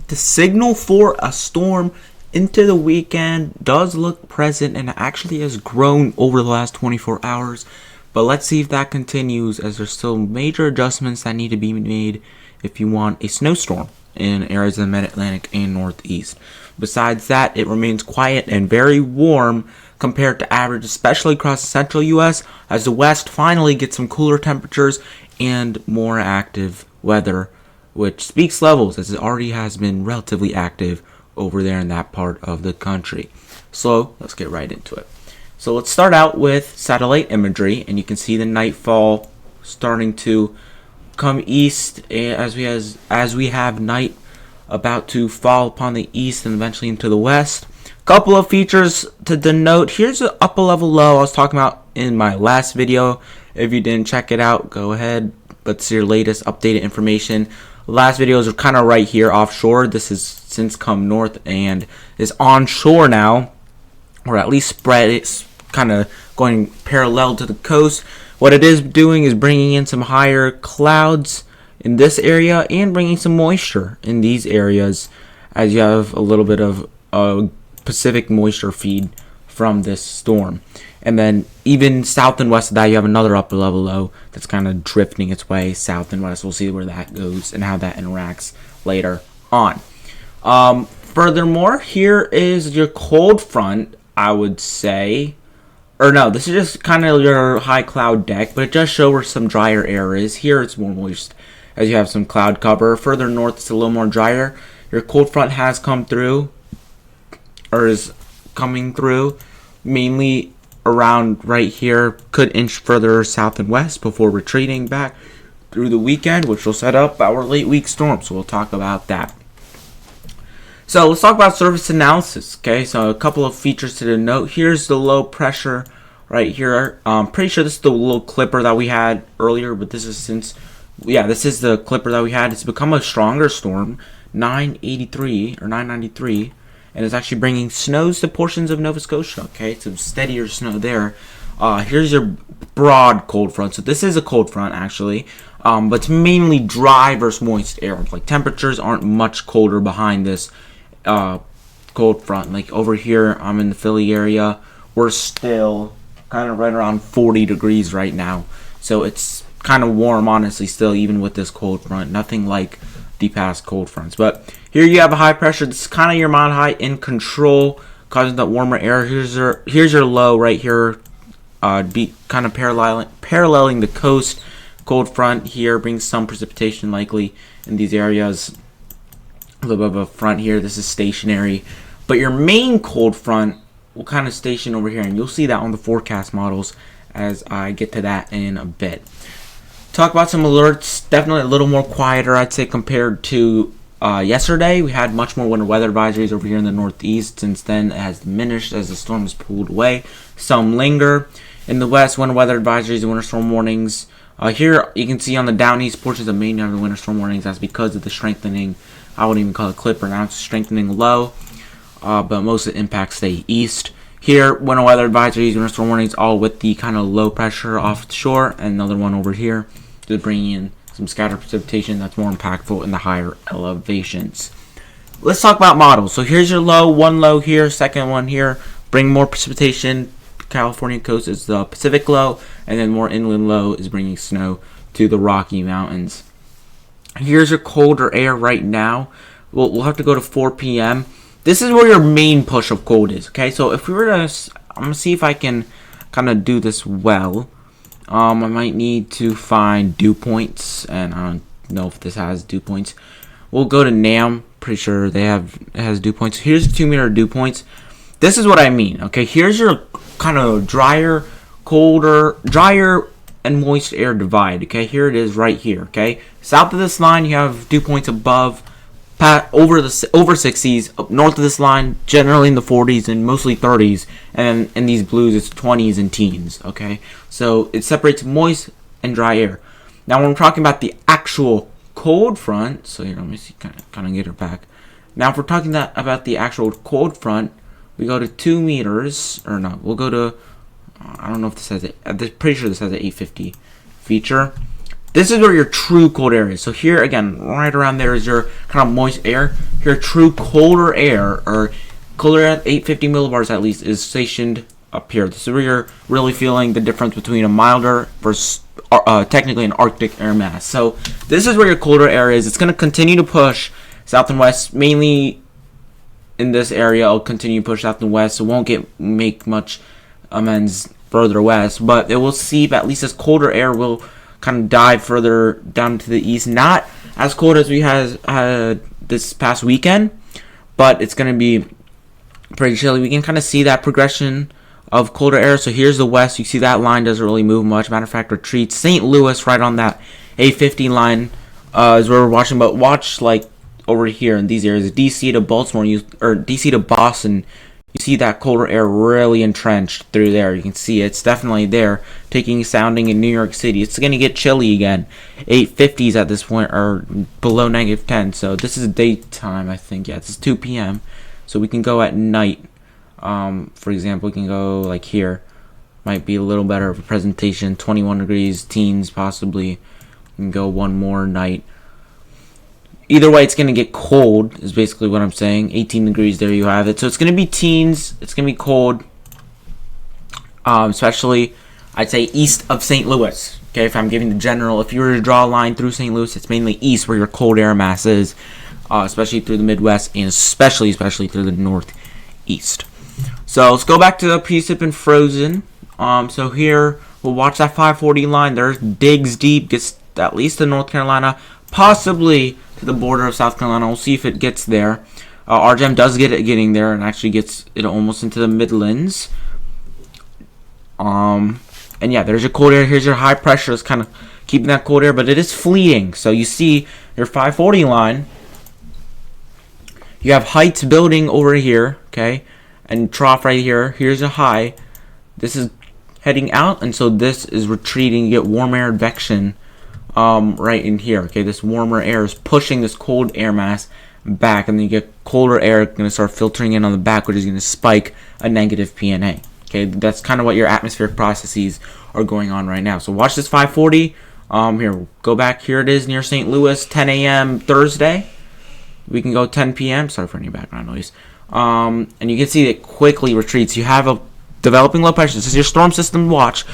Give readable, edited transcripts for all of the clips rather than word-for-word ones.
the signal for a storm into the weekend does look present and actually has grown over the last 24 hours. But let's see if that continues, as there's still major adjustments that need to be made if you want a snowstorm in areas of the mid-Atlantic and Northeast. Besides that, it remains quiet and very warm compared to average, especially across the central U.S., as the West finally gets some cooler temperatures and more active weather, which speaks levels, as it already has been relatively active over there in that part of the country. So let's get right into it. So let's start out with satellite imagery, and you can see the nightfall starting to come east as we have night about to fall upon the east and eventually into the west. Couple of features to denote. Here's the upper level low I was talking about in my last video. If you didn't check it out, go ahead. But it's your latest updated information. Last videos are kind of right here offshore. This has since come north and is onshore now, or at least spread. It's kind of going parallel to the coast. What it is doing is bringing in some higher clouds in this area and bringing some moisture in these areas, as you have a little bit of Pacific moisture feed from this storm. And then even south and west of that, you have another upper level low that's kind of drifting its way south and west. We'll see where that goes and how that interacts later on. Furthermore, here is your cold front, I would say. Or no, this is just kind of your high cloud deck, but it does show where some drier air is. Here it's more moist, as you have some cloud cover. Further north, it's a little more drier. Your cold front has come through, or is coming through, mainly around right here. Could inch further south and west before retreating back through the weekend, which will set up our late week storm. So we'll talk about that. So let's talk about surface analysis. Okay, so a couple of features to denote. Here's the low pressure right here. Pretty sure this is the little clipper that we had earlier, but this is this is the clipper that we had. It's become a stronger storm, 983 or 993, and it's actually bringing snows to portions of Nova Scotia. Okay, some steadier snow there. Here's your broad cold front. So this is a cold front actually, but it's mainly dry versus moist air. Like temperatures aren't much colder behind this cold front. Like over here, I'm in the Philly area. We're still kind of right around 40 degrees right now. So it's kind of warm, honestly, still, even with this cold front. Nothing like the past cold fronts. But here you have a high pressure. This is kind of your mountain high in control, causing that warmer air. Here's your low right here. Be kind of paralleling the coast. Cold front here brings some precipitation likely in these areas. A little bit of a front here. This is stationary, but your main cold front will kind of station over here, and you'll see that on the forecast models as I get to that in a bit. Talk about some alerts. Definitely a little more quieter, I'd say, compared to yesterday. We had much more winter weather advisories over here in the Northeast. Since then, it has diminished as the storm has pulled away. Some linger in the West. Winter weather advisories and winter storm warnings. Here you can see on the down east portions of Maine, you have the winter storm warnings. That's because of the strengthening. I wouldn't even call it clipper now. It's strengthening low, but most of the impacts stay east. Here, winter weather advisories, winter storm warnings, all with the kind of low pressure offshore, and another one over here to bring in some scattered precipitation that's more impactful in the higher elevations. Let's talk about models. So here's your low, one low here, second one here. Bring more precipitation. California coast is the Pacific low, and then more inland low is bringing snow to the Rocky Mountains. Here's your colder air right now. We'll have to go to 4 p.m. This is where your main push of cold is. Okay, so if we were to, I'm gonna see if I can kind of do this well. I might need to find dew points, and I don't know if this has dew points. We'll go to NAM. Pretty sure it has dew points. Here's 2 meter dew points. This is what I mean. Okay, here's your kind of drier and moist air divide. Okay, here it is right here. Okay, south of this line you have dew points above, over 60s. Up north of this line, generally in the 40s and mostly 30s, and in these blues it's 20s and teens. Okay, so it separates moist and dry air. Now when we're talking about the actual cold front, so here, let me see, kind of get her back. Now if we're talking about the actual cold front, we go to 2 meters, or no, we'll go to, I don't know if this has it, I'm pretty sure this has an 850 feature. This is where your true cold air is. So here again, right around there is your kind of moist air. Your true colder air, or colder air at 850 millibars at least, is stationed up here. This is where you're really feeling the difference between a milder versus technically an Arctic air mass. So this is where your colder air is. It's going to continue to push south and west, mainly in this area. It'll continue to push south and west. It won't make much amends further west, but it will seep. At least this colder air will kind of dive further down to the east. Not as cold as we had this past weekend, but it's going to be pretty chilly. We can kind of see that progression of colder air. So here's the west. You see that line doesn't really move much. Matter of fact, retreats. St. Louis right on that 850 line is where we're watching. But watch like over here in these areas, DC to Baltimore, or DC to Boston. You see that colder air really entrenched through there. You can see it's definitely there, sounding in New York City. It's going to get chilly again. 850s at this point are below -10. So this is daytime, I think. Yeah, this is 2 p.m. So we can go at night. For example, we can go like here. Might be a little better of a presentation. 21 degrees, teens possibly. We can go one more night. Either way, it's going to get cold, is basically what I'm saying. 18 degrees, there you have it. So it's going to be teens. It's going to be cold. Especially, I'd say, east of St. Louis. Okay, if I'm giving the general. If you were to draw a line through St. Louis, it's mainly east where your cold air mass is. Especially through the Midwest, and especially through the Northeast. So let's go back to the precip and frozen. So here, we'll watch that 540 line. There's digs deep, gets at least to North Carolina, possibly to the border of South Carolina. We'll see if it gets there. RGM does get it getting there, and actually gets it almost into the Midlands. And yeah, there's your cold air. Here's your high pressure. It's kind of keeping that cold air, but it is fleeting. So you see your 540 line. You have heights building over here, okay, and trough right here. Here's a high. This is heading out, and so this is retreating. You get warm air advection right in here, okay. This warmer air is pushing this cold air mass back, and then you get colder air going to start filtering in on the back, which is going to spike a negative PNA. Okay, that's kind of what your atmospheric processes are going on right now. So watch this 540. Here, go back. Here it is near St. Louis, 10 a.m. Thursday. We can go 10 p.m. Sorry for any background noise. And you can see it quickly retreats. You have a developing low pressure. This is your storm system watch.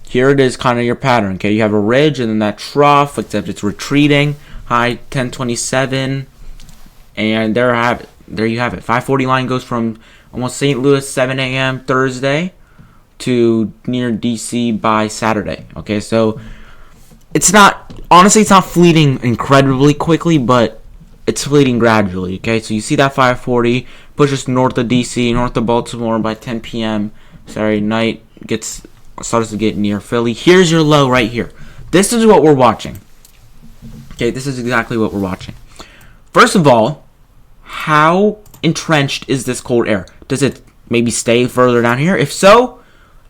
Here it is, kind of your pattern. Okay, you have a ridge and then that trough, except it's retreating. High 1027, and there you have it. 540 line goes from almost St. Louis 7 a.m. Thursday to near DC by Saturday. Okay, so it's not fleeting incredibly quickly, but it's fleeting gradually, okay? So you see that 540 pushes north of DC, north of Baltimore by 10 p.m. Saturday night, starts to get near Philly. Here's your low right here. This is what we're watching. Okay, this is exactly what we're watching. First of all, how entrenched is this cold air? Does it maybe stay further down here? If so,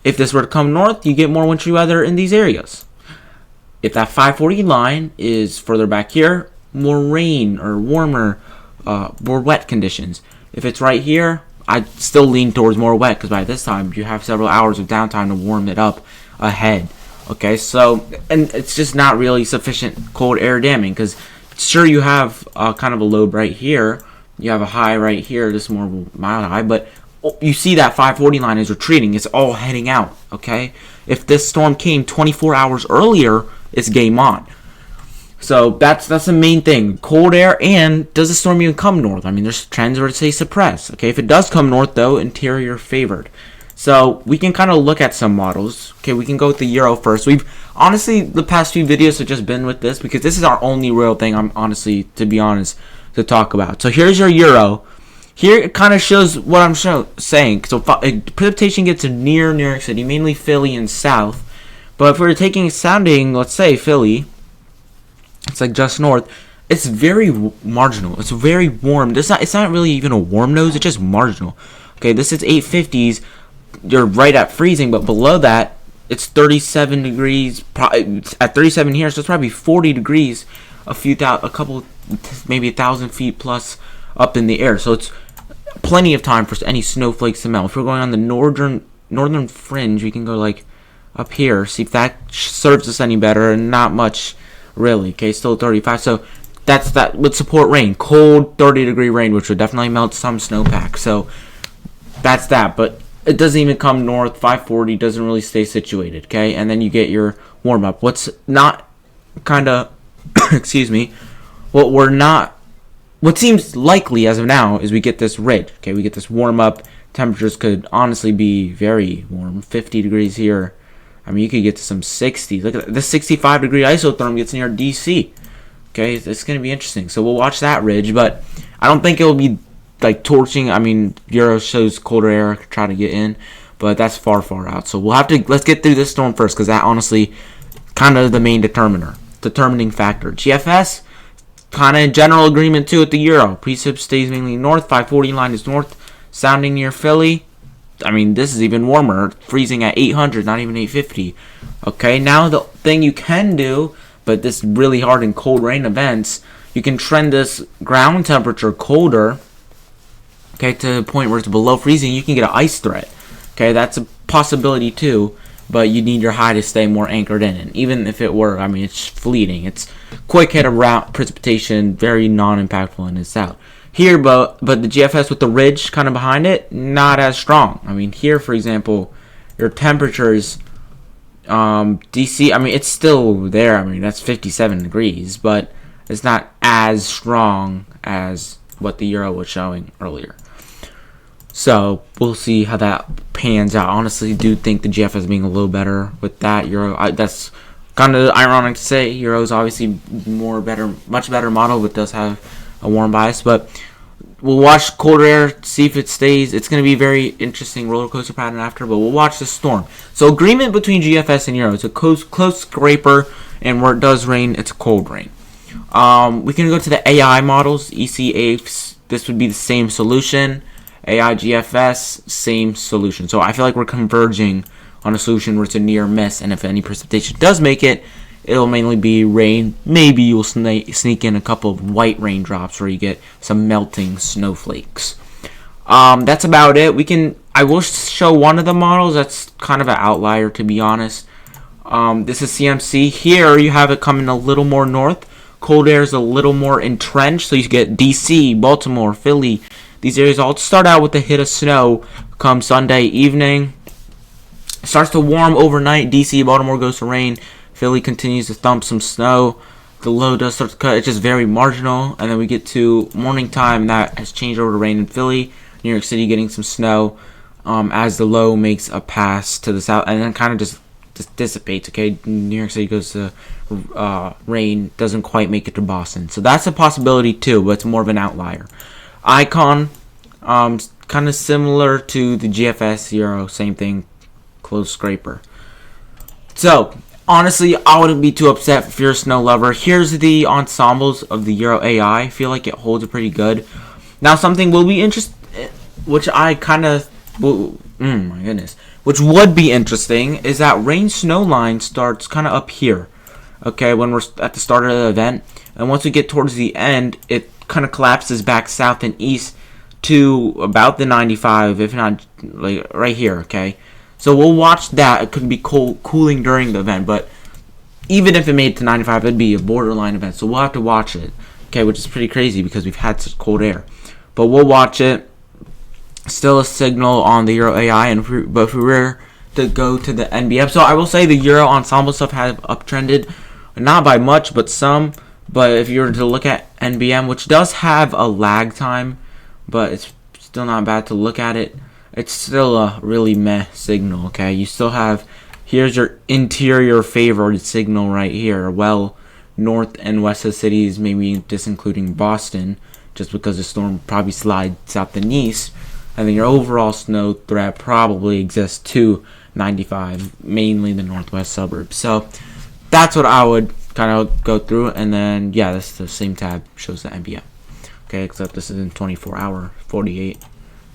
if this were to come north, you get more wintry weather in these areas. If that 540 line is further back here, more rain or warmer, more wet conditions. If it's right here, I'd still lean towards more wet, because by this time you have several hours of downtime to warm it up ahead. Okay, so, and it's just not really sufficient cold air damming, because sure, you have kind of a low right here, you have a high right here, this more mild high, but you see that 540 line is retreating. It's all heading out. Okay, if this storm came 24 hours earlier, it's game on. So that's the main thing. Cold air, and does the storm even come north? I mean, there's trends where it say suppress. Okay, if it does come north though, interior favored. So we can kind of look at some models. Okay, we can go with the Euro first. We've honestly, the past few videos have just been with this because this is our only real thing, I'm honestly, to be honest, to talk about. So here's your Euro. Here it kind of shows what I'm saying. So precipitation gets near New York City, mainly Philly and south. But if we're taking sounding, let's say Philly, it's like just north. It's very marginal. It's very warm. It's not really even a warm nose. It's just marginal. Okay, this is 850s. You're right at freezing, but below that, it's 37 degrees. At 37 here, so it's probably 40 degrees. Maybe 1,000 feet plus up in the air. So it's plenty of time for any snowflakes to melt. If we're going on the northern fringe, we can go like up here. See if that serves us any better, and not much really. Okay, still 35. So that would support rain, cold 30-degree rain, which would definitely melt some snowpack. So that's that. But it doesn't even come north. 540 doesn't really stay situated. Okay, and then you get your warm up. What's not kind of excuse me. What seems likely as of now is we get this ridge. Okay, we get this warm up. Temperatures could honestly be very warm. 50 degrees here. I mean, you could get to some 60. Look at that. The 65-degree isotherm gets near DC. Okay, it's going to be interesting. So we'll watch that ridge, but I don't think it will be like torching. I mean, Euro shows colder air, try to get in, but that's far out. So let's get through this storm first, because that honestly kind of the main determining factor. GFS, kind of general agreement too with the Euro. Precip stays mainly north. 540 line is north, sounding near Philly. I mean, this is even warmer, freezing at 800, not even 850. Okay, now the thing you can do, but this is really hard in cold rain events, you can trend this ground temperature colder, okay, to the point where it's below freezing. You can get an ice threat. Okay, that's a possibility too, but you need your high to stay more anchored in. And even if it were, I mean, it's fleeting. It's quick hit around precipitation, very non-impactful, and it's out. Here, but the GFS with the ridge kind of behind it, not as strong. I mean, here, for example, your temperatures, DC, I mean, it's still there. I mean, that's 57 degrees, but it's not as strong as what the Euro was showing earlier. So we'll see how that pans out. Honestly, do think the GFS being a little better with that Euro. That's kind of ironic to say. Euro is obviously much better model, but does have a warm bias. But we'll watch colder air, see if it stays. It's going to be a very interesting roller coaster pattern after, but we'll watch the storm. So agreement between GFS and Euro. It's a close scraper, and where it does rain, it's a cold rain. We can go to the AI models, ECAFs. This would be the same solution. AI GFS, same solution. So I feel like we're converging on a solution where it's a near miss, and if any precipitation does make it, it'll mainly be rain. Maybe you'll sneak in a couple of white raindrops where you get some melting snowflakes. That's about it. I will show one of the models that's kind of an outlier, to be honest. This is CMC. Here you have it coming a little more north. Cold air is a little more entrenched, so you get DC, Baltimore, Philly. These areas all start out with a hit of snow come Sunday evening. It starts to warm overnight. DC, Baltimore goes to rain. Philly continues to thump some snow. The low does start to cut. It's just very marginal. And then we get to morning time. That has changed over to rain in Philly. New York City getting some snow as the low makes a pass to the south. And then kind of just dissipates. Okay, New York City goes to rain. Doesn't quite make it to Boston. So that's a possibility too, but it's more of an outlier. Icon, kind of similar to the GFS Euro, same thing, close scraper. So, honestly, I wouldn't be too upset if you're a snow lover. Here's the ensembles of the Euro AI. I feel like it holds it pretty good. Now, something will be interesting, which I kind of, my goodness, which would be interesting, is that rain-snow line starts kind of up here, okay, when we're at the start of the event. And once we get towards the end, it kind of collapses back south and east to about the 95, if not like right here. Okay, so we'll watch that. It could be cooling during the event, but even if it made it to 95, it'd be a borderline event. So we'll have to watch it. Okay, which is pretty crazy because we've had such cold air, but we'll watch it. Still a signal on the Euro AI, but if we were to go to the NBM, so I will say the Euro ensemble stuff has uptrended, not by much, but some. But if you were to look at NBM, which does have a lag time, but it's still not bad to look at it, it's still a really meh signal, okay? You still have, here's your interior favored signal right here. Well, north and west of cities, maybe just including Boston, just because the storm probably slides south and east. And then your overall snow threat probably exists to 95, mainly the northwest suburbs. So that's what I would kind of go through, and then yeah, this is the same tab, shows the NBM. Okay, except this is in 24-hour, 48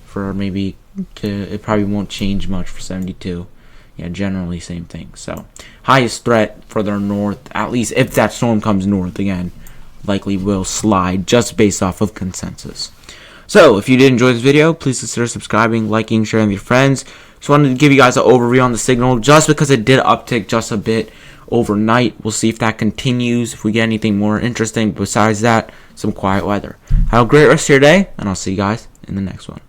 for maybe it probably won't change much for 72. Yeah, generally same thing. So highest threat further north, at least if that storm comes north again, likely will slide just based off of consensus. So if you did enjoy this video, please consider subscribing, liking, sharing with your friends. Just wanted to give you guys an overview on the signal just because it did uptick just a bit overnight. We'll see if that continues, if we get anything more interesting. Besides that, some quiet weather. Have a great rest of your day, and I'll see you guys in the next one.